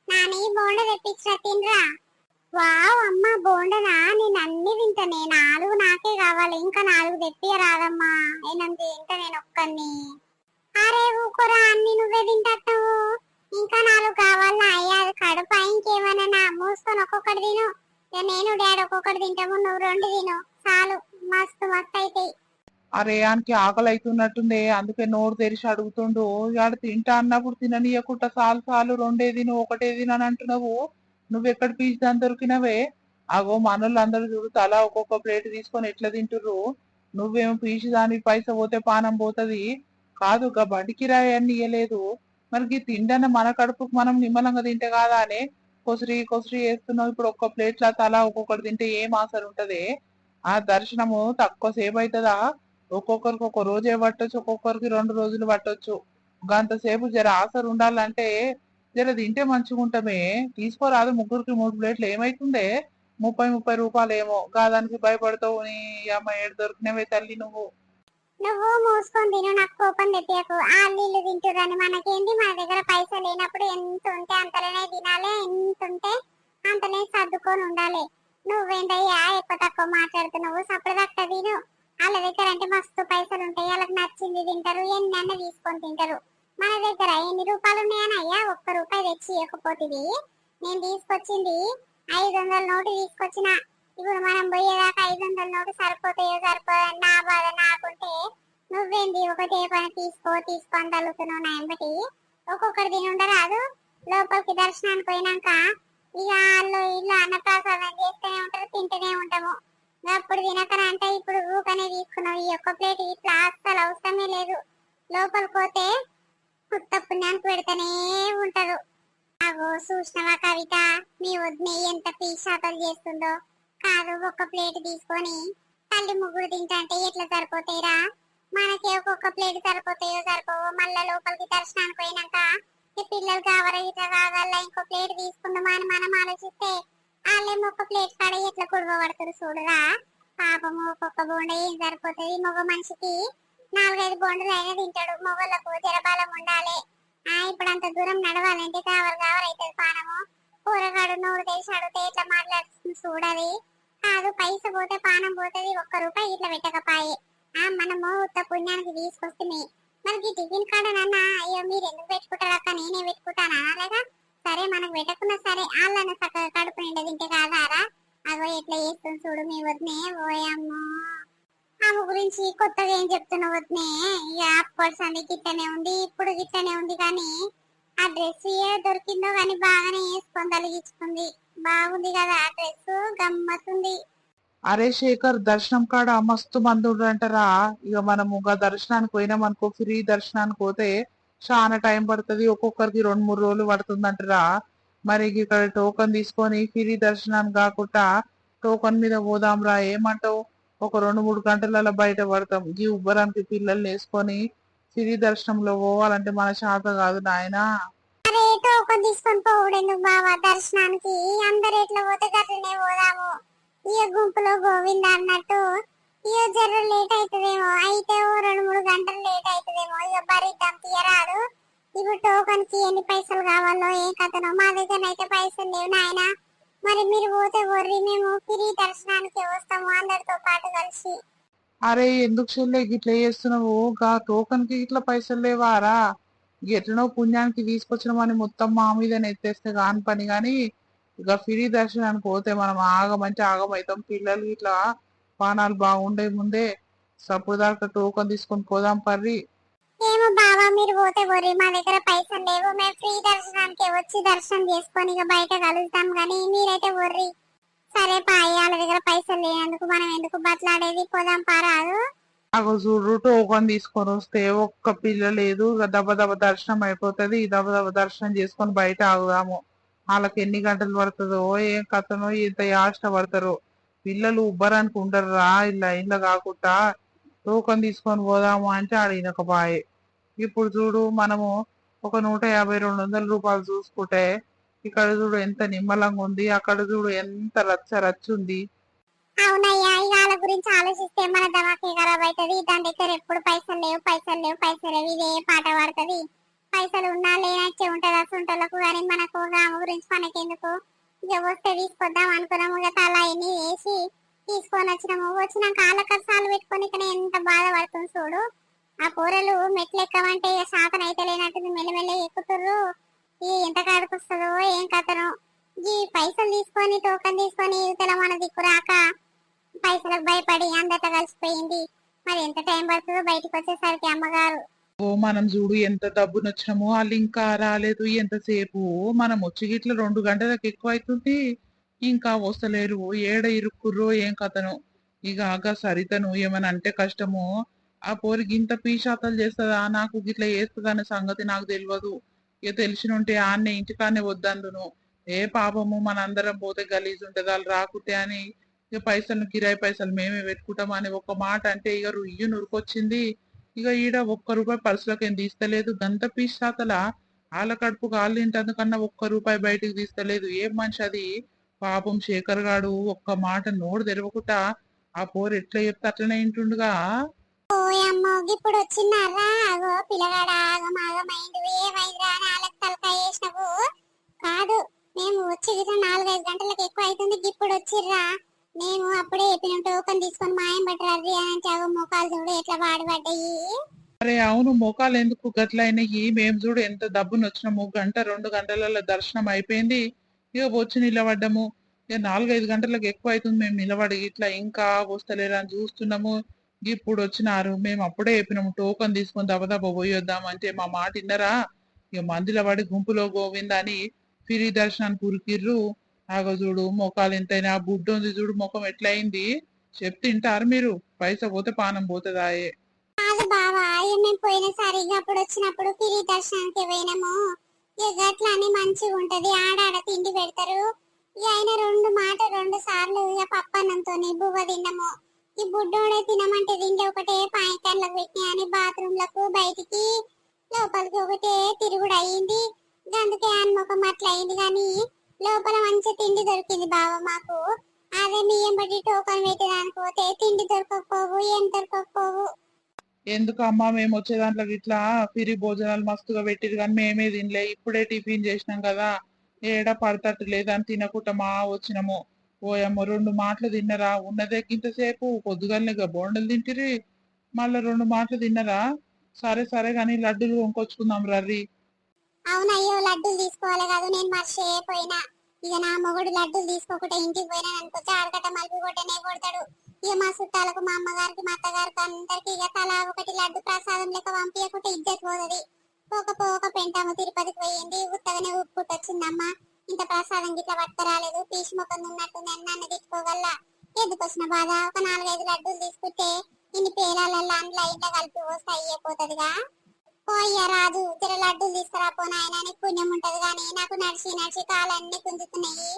నాని బోండ తెప్పించా, తినరా. వావ్ అమ్మ బోండనా, నేను అన్ని తింటానే, 4 నాకే కావాలి, ఇంకా 4 తెప్పియ రాదమ్మా, నేనంత తింటా నేను ఒక్కడిని. అరే ఊకోరా, అన్ని నువ్వే తింటావు, ఇంకా 4 కావాలా? అయ్యా అది కడుపా ఇంకేమన్నా, మూసుకొని ఒక్కొక్కటి తిను. ఇక నేను డాడీ ఒక్కొక్కటి తింటాము, నువ్వు 2 తిను, చాలు, మస్తు మస్తు అవుతాయి. అరే ఆనికి ఆకలి అవుతున్నట్టుంది, అందుకే నోరు తెరిచి అడుగుతుండు. ఇవాడ తింటా అన్నప్పుడు తిననీయకుండా సాలు సాలు రెండే తిను ఒకటే తిను అని అంటున్నావు. నువ్వెక్కడ పీచు దాని దొరికినవే? అగో మనోళ్ళు అందరూ చూడు తలా ఒక్కొక్క ప్లేట్ తీసుకొని ఎట్లా తింటుర్రు. నువ్వేమో పీచు దాని పైస పోతే పానం పోతది కాదు, గా బండి కిరాయి అన్ని ఇయ్యలేదు. మనకి తిండన్న మన కడుపుకు మనం నిమ్మలంగా తింటే కాదా అని కొసరి కొసరి వేస్తున్నావు. ఇప్పుడు ఒక్క ప్లేట్ల తలా ఒక్కొక్కటి తింటే ఏం ఆసరు ఉంటది? ఆ దర్శనము తక్కువ సేపు అవుతుందా? ఒక్కొక్కరికి ఒక రోజే పట్టొచ్చు, ఒక్కొక్కరికి 2 రోజులు పట్టొచ్చు. గంతసేపు జర ఆసరు ఉండాలంటే జర తింటే మంచిగా ఉంటామే. తీసుకోరాదు, ముగ్గురికి 3 ప్లేట్లు ఏమైతుందే? 30 రూపాయలు ఏమో, గాదానికి భయపడతావు. నీ అమ్మ ఏడు దొరికినవే తల్లి నువ్వు. నువ్వు మూసుకొని తిను, నాకు కోపం తెప్పియకు. ఆళ్ళు తింటురని మనకేంటి, మన దగ్గర పైసలు లేనప్పుడు ఎంత ఉంటే అంతలోనే తినాలి, ఎంత ఉంటే అంతనే సర్దుకొని ఉండాలి. నువ్వేంటయ్యా ఎక్కువ తక్కువ మాట్లాడుతున్నావు, సపడదక్క తిను. వాళ్ళ దగ్గర అంటే మస్తు పైసలు ఉంటాయి, వాళ్ళకి నచ్చింది తింటారు, ఎన్నన్నా తీసుకొని తింటారు. మన దగ్గర ఎన్ని రూపాయలు ఉన్నాయని అయ్యా, ₹1 తెచ్చి ఇవ్వకపోతుంది. నేను తీసుకొచ్చింది 500 నోటు తీసుకొచ్చిన, ఇప్పుడు మనం పోయేదాకా 500 నోటు సరిపోతాయో సరిపోదని నా బాధ నాకుంటే, నువ్వేంది ఒకటే పని తీసుకో తీసుకో అని తలుగుతున్నావు నా ఎంబటి. ఒక్కొక్కటి తిని ఉండరాదు, లోపలికి దర్శనానికి పోయినాక ఇక వాళ్ళు ఇల్లు అన్నప్రసాదం చేస్తూనే ఉంటారు, తింటూనే ఉంటాము. అప్పుడు తినకనంటే ఇప్పుడు ఊకనే తీసుకున్నావు, ఈ ఒక్క ప్లేట్ ఇట్లా అస్సలు అవసరమే లేదు. లోపలికి పోతే కొత్త పుణ్యానికి పెడతానే ఉంటారు. అగో చూసినవా కవిత, మీ వదిన ఎంత పీశాతలు చేస్తుందో. కాదు ఒక ప్లేట్ తీసుకొని తల్లి ముగ్గురు తింటే ఎట్లా సరిపోతాయిరా? మనకి ఒక్కొక్క ప్లేట్ సరిపోతాయో సరిపోవో, మళ్ళా లోపలికి దర్శనానికి పోయినాక ఈ పిల్లలు కావాలా ఇట్లా కావాలా ఇంకో ప్లేట్ తీసుకుందామా అని మనం ఆలోచిస్తే వాళ్ళేమో ఒక ప్లేట్ కాడ ఎట్లా కుడవ పడుతుంది చూడరా. పాపము ఒక్కొక్క బోండ ఏం సరిపోతుంది, మగ మనిషికి 4-5 బోండలు అయినా తింటాడు, మగళ్ళకు జరబాలం ఉండాలి. ఇప్పుడు అంత దూరం నడవాలంటే కావాలి కావాలి అవుతుంది పానము. కూరగాడు నోరు తెలిసి అడిగితే ఎట్లా మాట్లాడుతుంది చూడాలి. కాదు పైస పోతే పానం పోతుంది, ₹1 ఇట్లా పెట్టకపాయే. మనము ఉత్త పుణ్యానికి తీసుకొస్తే మనకి టిఫిన్ కాడనన్నా అయ్యో మీరు ఎందుకు పెట్టుకుంటారు అక్క, నేనే పెట్టుకుంటానా అలాగా. సరే మనకు పెట్టకున్నా సరే, వాళ్ళన్న చక్కగా కడుపు నిండా తింటే కాదారా. అగో ఎట్లా చేస్తుంది చూడు మీ వదినే, ఓయమ్మో. ఆమె గురించి కొత్తగా ఏం చెప్తున్నావు వదినే, ఇక అఫ్కోర్స్ అది గిట్టనే ఉంది, ఇప్పుడు గిట్టనే ఉంది, కానీ ఆ డ్రెస్ ఏ దొరికిందో కానీ బాగానే వేసుకొని తలిగించుకుంది. బాగుంది కదా ఆ డ్రెస్, గమ్మత్తుంది. అరే శేఖర్, దర్శనం కాడ మస్తు మంది ఉండ్రంటరా. ఇక మనము గా దర్శనానికి పోయినాం అనుకో, ఫ్రీ దర్శనానికి పోతే చాలా టైం పడుతుంది, ఒక్కొక్కరికి 2-3 రోజులు పడుతుందంటరా. మరి ఇక్కడ టోకన్ తీసుకొని ఫ్రీ దర్శనానికి కాకుండా టోకన్ మీద పోదాంరా, ఏమంటావు? ఒక 2-3 గంటలలో బయట పడతాం. ఈ ఉబ్బరానికి పిల్లల్ని వేసుకొని ఫ్రీ దర్శనంలో పోవాలంటే మన శాత కాదు నాయనా. అరే టోకన్ తీసుకొని పోవుడు ఎందుకు బావా దర్శనానికి, అందరు ఎట్లా పోతే గట్లనే పోదాము. ఇక గుంపులో గోవింద అన్నట్టు ఇక జర లేట్ అవుతుందేమో, అయితే ఓ 2-3 గంటలు లేట్ అవుతుందేమో, ఇక భరిద్దాం తీయరాదు. ఇప్పుడు టోకన్ కి ఎన్ని పైసలు కావాలో ఏ కథనో, మా దగ్గర అయితే పైసలు లేవు నాయన. మరి మీరు పోతే వర్రి, మేము ఫ్రీ దర్శనానికి వస్తాము అందరితో పాటు కలిసి. అరే ఎందుకు చెల్లె గిట్లా చేస్తున్నావు? గా టోకన్ కి ఇట్లా పైసలు లేవారా? ఎట్లనో పుణ్యానికి తీసుకొచ్చినామని మొత్తం మా మీద ఎత్తేస్తే కాని పని గాని ఇక ఫ్రీ దర్శనానికి పోతే మనం ఆగమంటే ఆగమవుతాం. పిల్లలు ఇట్లా పానాలు బాగుండే ముందే సప్పుడు దాకా టోకన్ తీసుకొని పోదాం పర్రి. ఏమో బావా, మీరు పోతే పోరి, మా దగ్గర పైసలు లేవు. మేము ఫ్రీ దర్శనానికి వచ్చి దర్శనం చేసుకొని ఇక బయట కలుస్తాం గానీ మీరైతే వర్రి. సరే పాయి, వాళ్ళ దగ్గర పైసలు లేనందుకు మనం ఎందుకు బట్లాడేది, పోదాం పారాదు. నాకు చూడు టోకన్ తీసుకొని వస్తే ఒక్క పిల్ల లేదు. ఇక దెబ్బ దెబ్బ దర్శనం అయిపోతుంది. దెబ్బ దెబ్బ దర్శనం చేసుకొని బయట ఆగుదాము. వాళ్ళకి ఎన్ని గంటలు పడుతుందో ఏం కథనో ఎంత యాష్ట పడతారో. పిల్లలు ఉబ్బరానికి ఉండరురా ఇలా ఇంట్లో కాకుండా టోకన్ తీసుకొని పోదాము అంటే ఆడినొక బాయే. ఇప్పుడు చూడు మనము ఒక 150-200 రూపాయలు చూసుకుంటే ఇక్కడ చూడు ఎంత నిమ్మలంగా ఉంది, అక్కడ చూడు ఎంత రచ్చ రచ్చ ఉంది. అవునయ్యా, ఇక వాళ్ళ గురించి ఆలోచిస్తే మన దమాకే ఖరాబ్ అవుతుంది. దాని దగ్గర ఎప్పుడు పైసలు లేవు, పైసలు లేవు, పైసలు లేవు, ఇదే పాట పాడుతుంది. పైసలు ఉన్నా లేనచ్చే ఉంటది అసంటోళ్ళకు, కానీ మనకు ఆమె గురించి మనకెందుకు. ఇక వస్తే తీసుకొద్దాం అనుకున్నాము, ఇక తలా ఎన్ని వేసి తీసుకొని వచ్చినాము. వచ్చినాక వాళ్ళ కష్టాలు పెట్టుకొని ఇక్కడ ఎంత బాధపడుతుంది చూడు. ఆ కూరలు మెట్లు ఎక్కమంటే ఇక శాతం అయితే లేనట్టుంది, మెల్లమెల్ల ఎక్కుతుర్రు. ఈ ఎంత కాడికి వస్తుందో ఏం కథనో. ఈ పైసలు తీసుకొని టోకన్ తీసుకొని ఇవతల మన దిక్కు రాక పైసలకు భయపడి అందట కలిసిపోయింది. మరి ఎంత టైం పడుతుందో బయటకు వచ్చేసరికి అమ్మగారు. ఓ మనం చూడు ఎంత డబ్బును వచ్చినామో వాళ్ళు ఇంకా రాలేదు. ఎంతసేపు మనం వచ్చి గిట్ల 2 గంటలకు ఎక్కువ అవుతుంది, ఇంకా వస్తలేరు. ఏడ ఇరుక్కుర్రో ఏం కథనో. ఇక ఆగా సరితను ఏమని అంటే కష్టము. ఆ పోరి గింత పీషాతలు చేస్తుందా, నాకు గిట్ల చేస్తుంది అనే సంగతి నాకు తెలియదు. ఇక తెలిసినుంటే ఆన్నే ఇంటికాన్నే వద్దందును. ఏ పాపము మనందరం పోతే గలీజ్ ఉంటది, వాళ్ళు రాకుంటే అని ఇక పైసలు కిరాయి పైసలు మేమే పెట్టుకుంటాం అని ఒక మాట అంటే ఇక రుయ్యి నురుకొచ్చింది. ఇక ఈడ ఒక్క రూపాయి పర్సులోకి ఏం తీస్తలేదు. గంత పీస్ శాతల వాళ్ళ కడుపు కాళ్ళు తింటందుకన్నా ఒక్క రూపాయి బయటికి తీస్తలేదు. ఏం మనిషి అది. పాపం శేఖర్ గాడు ఒక్క మాట నోరు తెరవకుండా ఆ పోరు ఎట్లా చెప్తే అట్లనే వింటుండగా. ఓయమ్మో, ఇప్పుడు వచ్చినారా? అగో పిల్లగాడ ఆగం ఆగమైండు. ఏమైందిరా అని వాళ్ళకి తలకాయ వేసినవు కాదు. మేము వచ్చి గిట్ల 4-5 గంటలకు ఎక్కువ అవుతుంది, ఇప్పుడు వచ్చిర్రా. మేము అప్పుడే చెప్పిన టోకన్ తీసుకొని మాయం పట్టరాది అని అంటే అగో మొఖాలు చూడు ఎట్లా వాడిపడ్డాయి. అరే అవును, మోకాలు ఎందుకు గట్లయినాయి? మేము చూడు ఎంత డబ్బును వచ్చినాము. 1-2 గంటలలో దర్శనం అయిపోయింది. ఇక వచ్చి నిలబడ్డాము. ఇక 4-5 గంటలకు ఎక్కువ అవుతుంది మేము నిలబడి. ఇట్లా ఇంకా వస్తలేరు అని చూస్తున్నాము. ఇప్పుడు వచ్చినారు. మేము అప్పుడే చెప్పినాము టోకన్ తీసుకొని దబదబ పోయొద్దాం అంటే మా మాట విన్నరా? ఇక మందిలో పడి గుంపులో గోవింద అని ఫ్రీ దర్శనానికి ఉరికిర్రు. ఆగో చూడు మొఖాలు ఎంతైనా. బుడ్డ ఉంది చూడు ముఖం ఎట్లయింది. చెప్తింటారు మీరు. పైసా పోతే పానం పోతుందాయే. కాదు బావా, మేము పోయినసారి ఇక అప్పుడు వచ్చినప్పుడు పిరి దర్శనానికి పోయినాము. ఇక గట్ల అని మంచిగా ఉంటది, ఆడాడ తిండి పెడతారు. ఇక ఆయన 2 సార్లు ఇక పప్పన్నంతో బువ్వ తిన్నాము. ఈ బుడ్డోడే తినమంటే తింటే ఒకటే పాయికర్లకు పెట్టినా అని బాత్రూమ్లకు బయటికి లోపలికి ఒకటే తిరుగుడు అయ్యింది. అందుకే ఆయన ముఖం అట్లా అయింది. కానీ లోపల మంచి తిండి దొరికింది బావ మాకు. అదే బియ్యం బట్టి టోకన్ పెట్టడానికి పోతే తిండి దొరకకపోవు, ఏం దొరకకపోవు. ఎందుకమ్మా మేము వచ్చే దాంట్లో ఇట్లా పిరి భోజనాలు మస్తుగా పెట్టిరు కానీ మేమే తినలే. ఇప్పుడే టిఫిన్ చేసినాం కదా, ఏడ పడతట్టు లేదని తినకుండా మా వచ్చినాము. ఓయమ్మ 2 మాటలు తిన్నరా? ఉన్నదే ఇంతసేపు పొద్దుగాలనే బోండలు తింటిరి, మళ్ళా 2 మాటలు తిన్నరా? సరే సరే కానీ లడ్డూలు కొనుక్కొచ్చుకుందాం రర్రి. అవునయ్యో, లడ్డూలు తీసుకోవాలి కాదు, నేను మర్చిపోయినా. ఇక నా మొగుడు లడ్డూలు తీసుకోకుండా ఇంటికి పోయినా అనుకో చాడకట్ట మలుపు కొట్టనే కొడతాడు. ఇక మా చుట్టాలకు, మా అమ్మగారికి, మా అత్తగారికి అందరికి ఇక తలా ఒకటి లడ్డు ప్రసాదం లెక్క పంపించకుంటే ఇజ్జత్ పోతుంది. పోక పెంటాము తిరుపతికి పోయింది, ఉత్తగానే ఉప్పుకొచ్చిందమ్మా. ఇంత ప్రసాదం గిట్ల పట్టుకురాలేదు, పీసి ముఖం ఉన్నట్టుంది అని నన్ను తిట్టుకోగల. ఎందుకు వచ్చిన బాధ? ఒక 4-5 లడ్డూలు తీసుకుంటే ఇన్ని పేరాలల్లా అందులో ఇంట్లో కలిపి వస్తే అయ్యిపోతుందిగా. పోయ్యా రాజు, జర లడ్డూలు తీసుకురా పోనా, నీకు పుణ్యం ఉంటది. కానీ నాకు నడిచి నడిచి కాలన్నీ గుంజుతున్నాయి.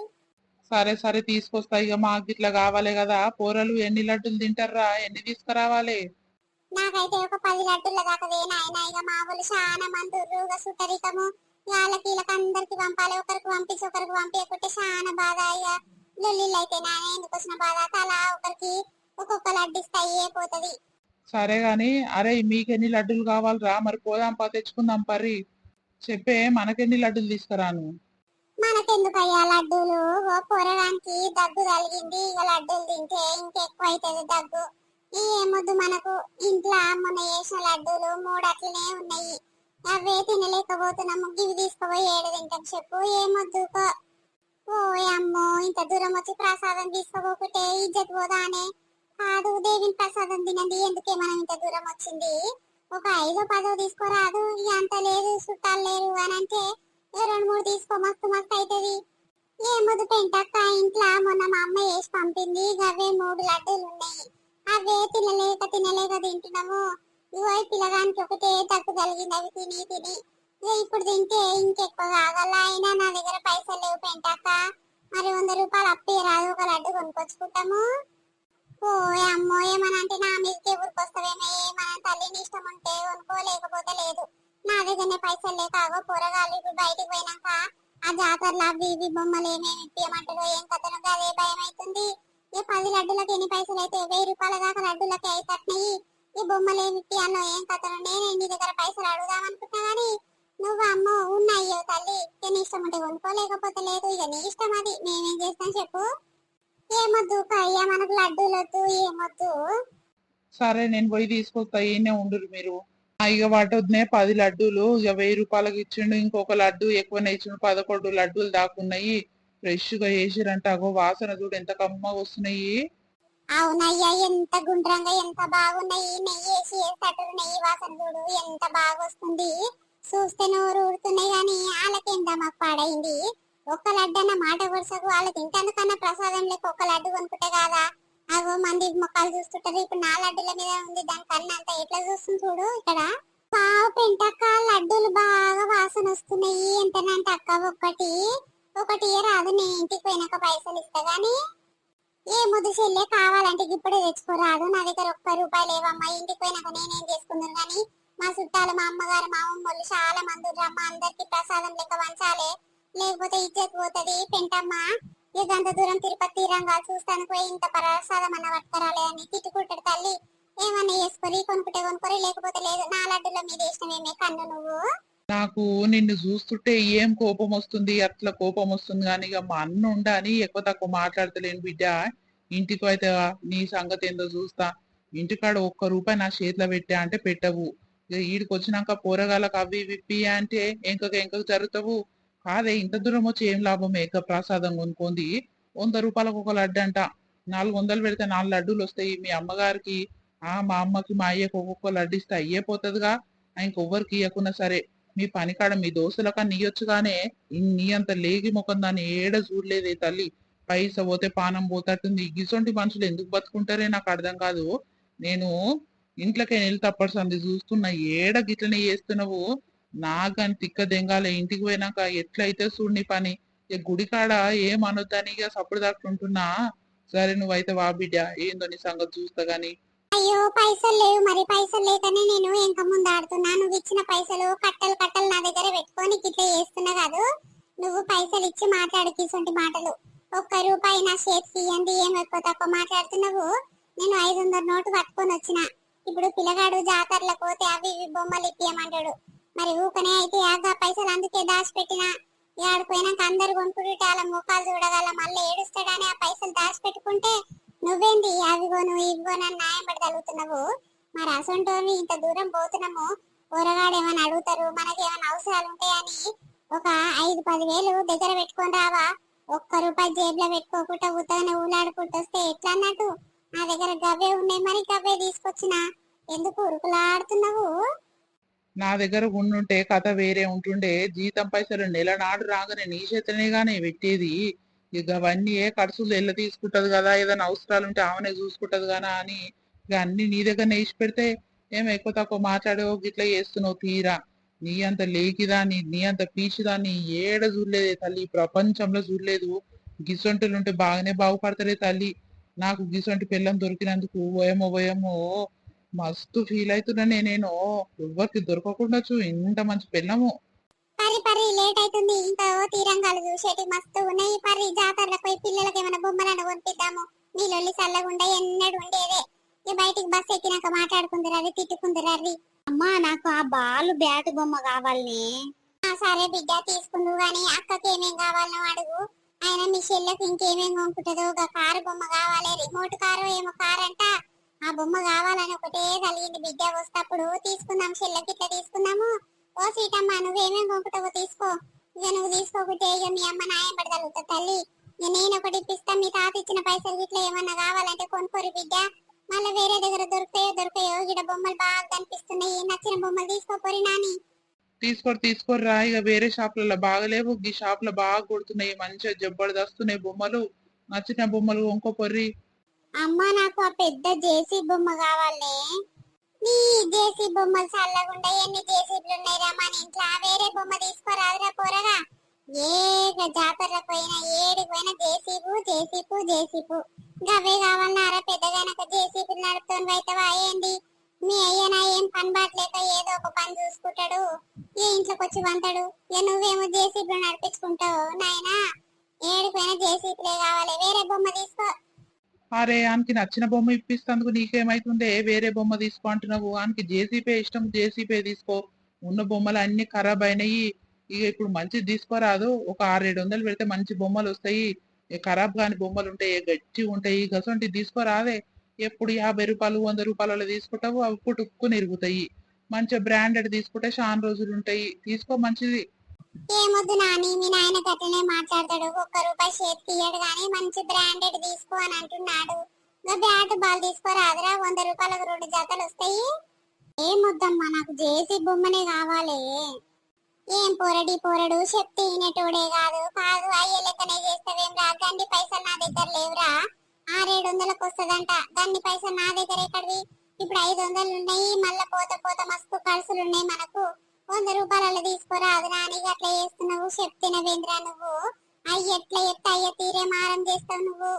సరే సరే తీసుకొస్తా. ఇక మాకు ఇట్లా కావాలి కదా. పోరలు ఎన్ని లడ్డూలు తింటారా? ఎన్ని తీసుకురావాలి? నాకైతే ఒక 10 లడ్డూల దాకా వేనాయన. ఇక మా వాళ్ళు చాలా మంది ఉర్రుగా సుట్టరికము. వాళ్ళకి వీళ్ళకి అందరికి పంపాలి, ఒకరికి పంపించి ఒకరికి పంపించకుంటే చాలా బాధ. ఇక లొల్లిళ్ళు అయితే నా ఎందుకు వచ్చిన బాధ. తలా ఒకరికి ఒక్కొక్క లడ్డు ఇస్తే అయిపోతుంది. సరే గాని అరే మీకెన్ని లడ్డూలు కావాలరా? మరి పోదాంపా తెచ్చుకుందాం పర్రి. చెప్పే మనకెన్ని లడ్డూలు తీసుకురాను? మనకెందుకయ్యా లడ్డూలు? ఓ పొరడానికి దగ్గు తగిలింది, ఇక లడ్డూలు తింటే ఇంకెక్కువ అవుతుంది దగ్గు. ఈ ఏమొద్దు మనకు. ఇంట్లో మొన్న చేసిన లడ్డూలు 3 అట్లనే ఉన్నాయి. అవే తినలేకపోతున్నాము, ఇవి తీసుకుపోయి ఏడు తింటాం చెప్పు, ఏమొద్దుకో. ఓ అమ్మో, ఇంత దూరం వచ్చి ప్రసాదం తీసుకోపోకుంటే ఇజ్జత్ పోదానే. కాదు, దేవుని ప్రసాదం తినండి, ఎందుకే మనం ఇంత దూరం వచ్చింది. ఒక 5-10 తీసుకోరాదు, ఇక అంత లేదు చుట్టాలు లేరు అని అంటే 2-3 తీసుకో, మస్తు మస్తు అవుతుంది. ఏమొద్దు పెంటక్క, ఇంట్లో మొన్న మా అమ్మ వేసి పంపింది, అవే 3 లడ్డూలు ఉన్నాయి. అవే తినలేక తింటున్నాము. ఇగో ఈ పిల్లగానికి ఒకటే తక్కువ కలిగింది అవి తిని తిని. ఇప్పుడు తింటే ఇంకెక్కువ కాగల, అయినా నా దగ్గర పైసలు లేవు పెంటక్క. మరి 100 రూపాయలు అప్పే రాదు, ఒక లడ్డు కొనుక్కొచ్చుకుంటాము. ఓ అమ్మో, ఏమని అంటే నా మీదకే ఊరికొస్తావేమో, ఏమన్నా తల్లిని ఇష్టం ఉంటే కొనుక్కోలేకపోతే లేదు. నా దగ్గరనే పైసలు లేక ఆగో పోరగాళ్ళు ఇప్పుడు బయటికి పోయినాక ఆ జాతరలో అవి ఇవి బొమ్మలు ఏమేమి ఇప్పియమంటారో ఏం కథనో అదే భయం అవుతుంది. ఈ 10 లడ్డులకు ఎన్ని పైసలు అయితే 1000 రూపాయల దాకా లడ్డులకి అయితట్టినాయి. ఈ బొమ్మలు ఏమి ఇప్పియాలో ఏం కథనో, నేను నీ దగ్గర పైసలు అడుగుదాం అనుకుంటున్నా గానీ నువ్వు అమ్మో ఉన్నాయ్యో తల్లి, ఇక నీ ఇష్టం ఉంటే కొనుక్కోలేకపోతే లేదు, ఇక నీ ఇష్టం, అది మేమేం చేస్తాం చెప్పు. ఏమొద్దు అయ్యా, మనకు లడ్డూలొద్దు, ఏమొద్దు. సరే నేను పోయి తీసుకొస్తా, ఈయనే ఉండురు మీరు. ఇక వాటినే 10 లడ్డూలు ఇక 1000 రూపాయలకి ఇచ్చిండు, ఇంకొక లడ్డు ఎక్కువనే ఇచ్చిండు, 11 లడ్డూలు దాకున్నాయి. ఫ్రెష్ గా చేసిరంట, అగో వాసన చూడు ఎంత కమ్మగా వస్తున్నాయి. అవునయ్యా, ఎంత గుండ్రంగా ఎంత బాగున్నాయి, నెయ్యి వేసి వేసేటట్టు నెయ్యి వాసన చూడు ఎంత బాగా వస్తుంది. చూస్తే నోరు ఊడుతున్నాయి గాని వాళ్ళకేందమ్మా పాడైంది. ఒక్క లడ్డు అన్న మాట వరుసకు వాళ్ళకి ఇంకెందుకన్నా ప్రసాదం లేక ఒక్క లడ్డు కొనుక్కుంటే కాదా. అగో మంది మొక్కలు చూస్తుంటారు, ఇప్పుడు నా లడ్డుల మీద ఉంది, దానికన్నా అంత ఎట్లా చూస్తుంది చూడు ఇక్కడ. పావు పెంటక్క, లడ్డూలు బాగా వాసన వస్తున్నాయి. ఎంతనంటే అక్క ఒక్కటి ఒకటి రాదు, నేను ఇంటికి పోయినాక పైసలు ఇస్తా గానీ. ఏ ముద్దు చెల్లె, కావాలంటే ఇప్పుడే తెచ్చుకోరాదు, నా దగ్గర ₹1 లేవమ్మా, ఇంటికి పోయినాక నేనేం చేసుకుందాను గాని. మా చుట్టాలు మా అమ్మగారు మా అమ్మోళ్ళు చాలా మంది రమ్మ, అందరికి ప్రసాదం లెక్క వంచాలి, లేకపోతే ఇజ్జత్ పోతది. పెంటమ్మ ఇక అంత దూరం తిరుపతి తీరంగా చూస్తాను పోయి ఇంత ప్రసాదం అన్న పట్టుకరాలే అని తిట్టుకుంటాడు తల్లి. ఏమన్నా చేసుకొని కొనుక్కుంటే కొనుక్కోరి, లేకపోతే లేదు. నా లడ్డుల మీద ఇష్టమేమే కన్ను నువ్వు. నాకు నిన్ను చూస్తుంటే ఏం కోపం వస్తుంది, అట్లా కోపం వస్తుంది కానీ ఇక మా అన్న ఉండని ఎక్కువ తక్కువ మాట్లాడతలేను బిడ్డ. ఇంటికి అయితే నీ సంగతి ఏందో చూస్తా. ఇంటికాడ ₹1 నా చేతిలో పెట్టా అంటే పెట్టవు, ఇక ఈడికి వచ్చినాక పోరగాళ్ళకి అవి విప్పి అంటే ఎంకకు జరుగుతావు. కాదే, ఇంత దూరం వచ్చి ఏం లాభం, ఏక ప్రసాదం కొనుక్కుంది. ₹100 ఒక లడ్డు అంట, 400 పెడితే 4 లడ్డూలు వస్తాయి. మీ అమ్మగారికి మా అమ్మకి మా అయ్యకి ఒక్కొక్క లడ్డు ఇస్తే అయ్యే పోతుందిగా. ఇంకొవ్వరికి ఇవ్వకున్నా సరే, మీ పనికాడ మీ దోస్తులక నీయొచ్చుగానే, నీ అంత లేగి ముఖం దాన్ని ఏడ చూడలేదే తల్లి. పైస పోతే పానం పోతట్టుంది. గిసొంటి మనుషులు ఎందుకు బతుకుంటారే నాకు అర్థం కాదు. నేను ఇంట్లోకే నెల తప్పడుసంది చూస్తున్నా, ఏడ గిట్లనే చేస్తున్నావు. నాకని తిక్క దెంగాలే, ఇంటికి పోయినాక ఎట్లయితే చూడు నీ పని. ఇక గుడికాడ ఏమనొద్దని ఇక సప్పుడు దాక్కుంటున్నా. సరే నువ్వైతే వా బిడ్డ, ఏందో నీ సంగతి చూస్తా గాని. అయ్యో, పైసలు లేవు, మరి పైసలు లేకనే నేను ఇంకా ముందు ఆడుతున్నా. నువ్వు ఇచ్చిన పైసలు కట్టలు కట్టలు నా దగ్గర పెట్టుకొని ఇట్లా చేస్తున్నా కాదు. నువ్వు పైసలు ఇచ్చి మాట్లాడు ఇటువంటి మాటలు. ₹1 నా చేతికి ఇయ్యండి, ఏం ఎక్కువ తక్కువ మాట్లాడుతున్నావు. నేను 500 నోటు పట్టుకొని వచ్చిన. ఇప్పుడు పిల్లగాడు జాతరలకు పోతే అవి ఇవి బొమ్మలు ఇప్పియమంటాడు. మరి ఊకనే అయితే ఆగా పైసలు అందుకే దాచిపెట్టినా. ఆడిపోయినాక అందరు కొనుక్కుంటే వాళ్ళ ముఖాలు చూడగల, మళ్ళీ ఏడుస్తాడని ఆ పైసలు దాచిపెట్టుకుంటే నువ్వేంది అవిగోను ఇవిగోనని న్యాయం పడి తగులుతున్నావు. మరి అసొంటోని ఇంత దూరం పోతున్నాము, కూరగాడు ఏమైనా అడుగుతారు, మనకి ఏమైనా అవసరాలు ఉంటాయని ఒక 5-10 వేలు దగ్గర పెట్టుకొని రావా. ₹1 జేబులో పెట్టుకోకుండా ఉత్తగానే ఊలాడుకుంటూ వస్తే ఎట్లా అన్నట్టు. నా దగ్గర గవ్వే ఉన్నాయి, మరి గవ్వే తీసుకొచ్చిన. ఎందుకు ఉరుకులాడుతున్నావు. నా దగ్గర ఉండుంటే కథ వేరే ఉంటుండే. జీతం పైసలు నెల నాడు రాగానే నీ చేతనేగానే పెట్టేది. ఇక అవన్నీ ఏ ఖర్చులు ఎల్ల తీసుకుంటది కదా, ఏదైనా అవసరాలు ఉంటే ఆమెనే చూసుకుంటది కదా అని ఇక అన్ని నీ దగ్గరనే ఇచ్చి పెడితే ఏం ఎక్కువ తక్కువ మాట్లాడేవో గిట్లా చేస్తున్నావు తీరా. నీ అంత లేకిదా, నీ అంత పీచిదాన్ని ఏడ చూడలేదే తల్లి, ఈ ప్రపంచంలో చూడలేదు. గిసొంటులు ఉంటే బాగానే బాగుపడతారే తల్లి. నాకు గిసొంటి పిల్లం దొరికినందుకు ఓయమో మస్తు ఫీల్ అవుతున్నా నేను. ఎవ్వరికి దొరకకుండా ఇంత మంచి పిల్లము. పరి పరి లేట్ అవుతుంది, ఇంకా తీరంగాలు చూసేటి మస్తు ఉన్నాయి. పరి జాతరలకు పోయి పిల్లలకి ఏమైనా బొమ్మలను కొనిపిద్దాము. నీళ్ళొల్లి చల్లగుండా ఎన్నడు ఉండేదే. ఈ బయటికి బస్ ఎక్కినాక మాట్లాడుకుందరు, తిట్టుకుందరు. అమ్మా, నాకు ఆ బాలు బ్యాట్ బొమ్మ కావాలని. సరే బిడ్డ తీసుకుందు గాని అక్కకి ఏమేం కావాలనో అడుగు. ఆయన మీ చెల్లెకి ఇంకేమేం కొనుక్కుంటుందో. ఒక కారు బొమ్మ కావాలి, రిమోట్ కారు ఏమో కారు అంట. ఆ బొమ్మ కావాలని ఒకటే కలిగింది బిడ్డ. వస్తప్పుడు తీసుకుందాం, చెల్లెకి ఇట్లా తీసుకుందాము, ఓ సీతమ్మ నువ్వేమేం కొనుక్కుంటావో తీసుకో. ఇక నువ్వు తీసుకోకుంటే ఇక మీ అమ్మ నాయం పడగలుగుతా తల్లి. ఇక నేను ఒకటి ఇప్పిస్తా, మీ తాత ఇచ్చిన పైసలు ఇట్లా ఏమన్నా కావాలంటే కొనుక్కోరు బిడ్డ. మళ్ళీ వేరే దగ్గర దొరుకుతాయో ఇక్కడ బొమ్మలు బాగా కనిపిస్తున్నాయి, నచ్చిన బొమ్మలు తీసుకోపోరి నాని. తీసుకోర్రా, ఇక వేరే షాపులలో బాగలేవు, ఈ షాపులో బాగా కొడుతున్నాయి, మంచిగా జబర్దస్తున్నాయి బొమ్మలు. నచ్చిన బొమ్మలు కొనుక్కోపోర్రి. అమ్మ నాకు ఆ పెద్ద జేసీ బొమ్మ కావాలే. నీ జేసీ బొమ్మలు చల్లగుండా ఎన్ని జేసీబీలు ఉన్నాయిరా మన ఇంట్లో, వేరే బొమ్మ తీసుకోరాదురా పోరగా. ఏ జాతరలకు పోయినా ఏడికి పోయినా జేసీపు గవే కావాలన్నారా. పెద్దగానక జేసీబీలు నడుపుతోని పోయితవా ఏంది? మీ అయ్యనా ఏం పని బాట్లేక ఏదో ఒక పని చూసుకుంటాడు, ఏ ఇంట్లోకి వచ్చి వంటాడు. ఇక నువ్వేమో జేసీబీలు నడిపించుకుంటావు నాయనా. ఏడిపోయినా జేసీబీలే కావాలి, వేరే బొమ్మ తీసుకో. అరే ఆనికి నచ్చిన బొమ్మ ఇప్పిస్తందుకు నీకేమైతుందే, వేరే బొమ్మ తీసుకో అంటున్నావు. ఆనికి జేసీపే ఇష్టం, జేసీపే తీసుకో. ఉన్న బొమ్మలు అన్ని ఖరాబ్ అయినాయి. ఇక ఇప్పుడు మంచిది తీసుకోరాదు, ఒక 600-700 పెడితే మంచి బొమ్మలు వస్తాయి. ఇక ఖరాబ్ కాని బొమ్మలు ఉంటాయి, గట్టిగా ఉంటాయి, గసంటి తీసుకోరాదే. ఎప్పుడు 50 రూపాయలు 100 రూపాయలు తీసుకుంటావు, అవి పుట్టుక్కుని ఇరుగుతాయి. మంచిగా బ్రాండెడ్ తీసుకుంటే చాలా రోజులు ఉంటాయి, తీసుకో మంచిది. ఏమొద్దు నాని, మీ నాయన గట్లనే మాట్లాడతాడు. ₹1 చేతికి ఇయ్యడు గాని మంచి బ్రాండెడ్ తీసుకో అని అంటున్నాడు. ఇంకా బ్యాట్ బాల్ తీసుకోరాదురా, ₹100కు 2 జతలు వస్తాయి. ఏమొద్దమ్మా, నాకు జేసీ బొమ్మనే కావాలి. ఏం పోరడు చెప్తే ఈనటోడే కాదు అయ్యే లెక్కనే చేస్తావేం రా. గండి పైసలు నా దగ్గర లేవురా. 600-700కు వస్తుందంట, గన్ని పైసలు నా దగ్గర ఎక్కడివి? ఇప్పుడు 500 ఉన్నాయి, మళ్ళా పోత మస్తు ఖర్చులు ఉన్నాయి మనకు. ₹100 తీసుకోరాదు నాని, అట్లా చేస్తున్నావు. చెప్తినవేంద్రా నువ్వు? అయ్య ఎట్లా చెప్తే అయ్య తీరే మారం చేస్తావు నువ్వు.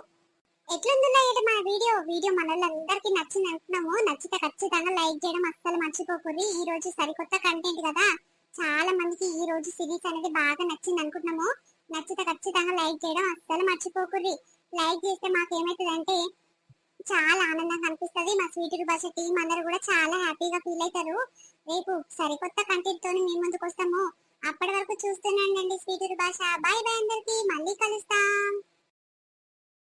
ఎట్లుందిలా మన వీడియో మనోళ్ళందరికీ నచ్చింది అంటున్నాము. నచ్చితే ఖచ్చితంగా లైక్ చేయడం అస్సలు మర్చిపోకూరి. ఈ రోజు సరికొత్త కంటెంట్ కదా, చాలా మందికి ఈ రోజు సిరీస్ అనేది బాగా నచ్చింది అనుకుంటున్నాము. నచ్చితే ఖచ్చితంగా లైక్ చేయడం అస్సలు మర్చిపోకూరి. లైక్ చేస్తే మాకేమైతుందంటే చాలా ఆనందంగా అనిపిస్తుంది. మా స్వీట్ భాష టీం అందరూ కూడా చాలా హ్యాపీగా ఫీల్ అవుతారు. రేపు సరికొత్త కంటెంట్ తోని మీ ముందుకు వస్తాము. అప్పటి వరకు చూస్తూనే ఉండండి స్వీట్ భాష. బాయ్ బాయ్ అందరికి, మళ్ళీ కలుస్తాం.